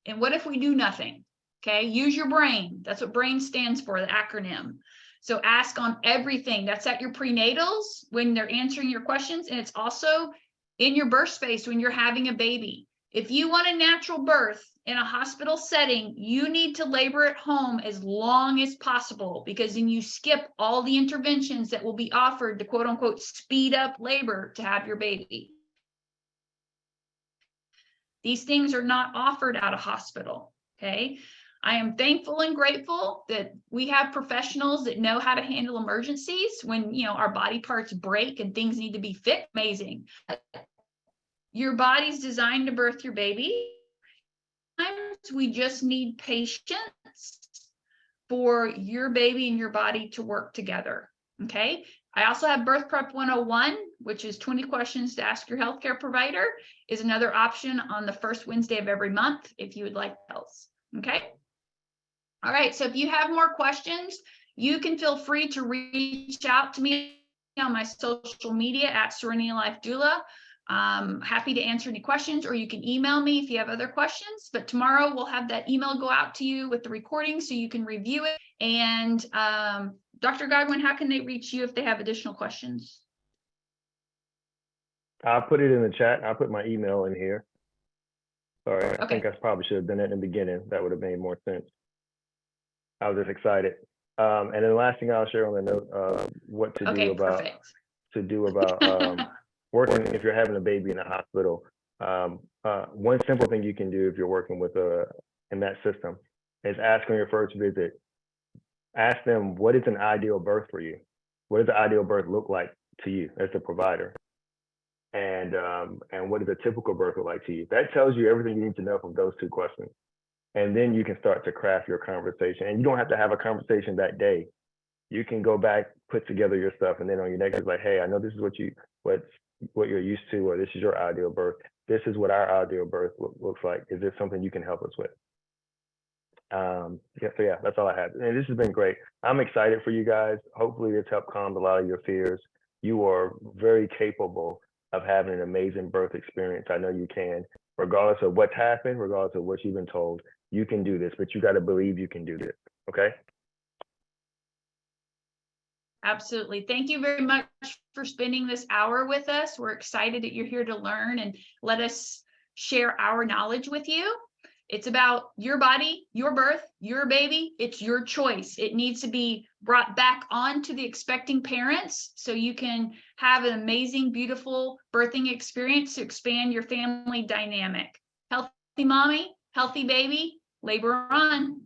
And what if we do nothing? Okay, use your brain. That's what BRAIN stands for, the acronym. So ask on everything. That's at your prenatals when they're answering your questions. And it's also in your birth space when you're having a baby. If you want a natural birth in a hospital setting, you need to labor at home as long as possible, because then you skip all the interventions that will be offered to quote unquote speed up labor to have your baby. These things are not offered at a hospital, okay? I am thankful and grateful that we have professionals that know how to handle emergencies when, you know, our body parts break and things need to be fixed. Amazing. Your body's designed to birth your baby. Sometimes we just need patience for your baby and your body to work together, okay? I also have Birth Prep 101, which is 20 questions to ask your healthcare provider, is another option on the first Wednesday of every month if you would like else, okay? All right, so if you have more questions, you can feel free to reach out to me on my social media at Serenity Life Doula. Happy to answer any questions, or you can email me if you have other questions. But tomorrow we'll have that email go out to you with the recording so you can review it. And Dr. Godwin, how can they reach you if they have additional questions? I'll put it in the chat. I'll put my email in here. Sorry, Okay. I think I probably should have done it in the beginning. That would have made more sense. I was just excited. And then the last thing I'll share on the note, what to do about perfect. working if you're having a baby in the hospital. One simple thing you can do if you're working with in that system is ask on your first visit. Ask them, what is an ideal birth for you? What does the ideal birth look like to you as a provider? And what does a typical birth look like to you? That tells you everything you need to know from those two questions. And then you can start to craft your conversation. And you don't have to have a conversation that day. You can go back, put together your stuff, and then on your next is like, hey, I know this is what you're used to, or this is your ideal birth. This is what our ideal birth looks like. Is this something you can help us with? So yeah, that's all I have. And this has been great. I'm excited for you guys. Hopefully this helped calm a lot of your fears. You are very capable of having an amazing birth experience. I know you can, regardless of what's happened, regardless of what you've been told. You can do this, but you got to believe you can do this. Okay. Absolutely. Thank you very much for spending this hour with us. We're excited that you're here to learn and let us share our knowledge with you. It's about your body, your birth, your baby. It's your choice. It needs to be brought back on to the expecting parents so you can have an amazing, beautiful birthing experience to expand your family dynamic. Healthy mommy, healthy baby, labor on.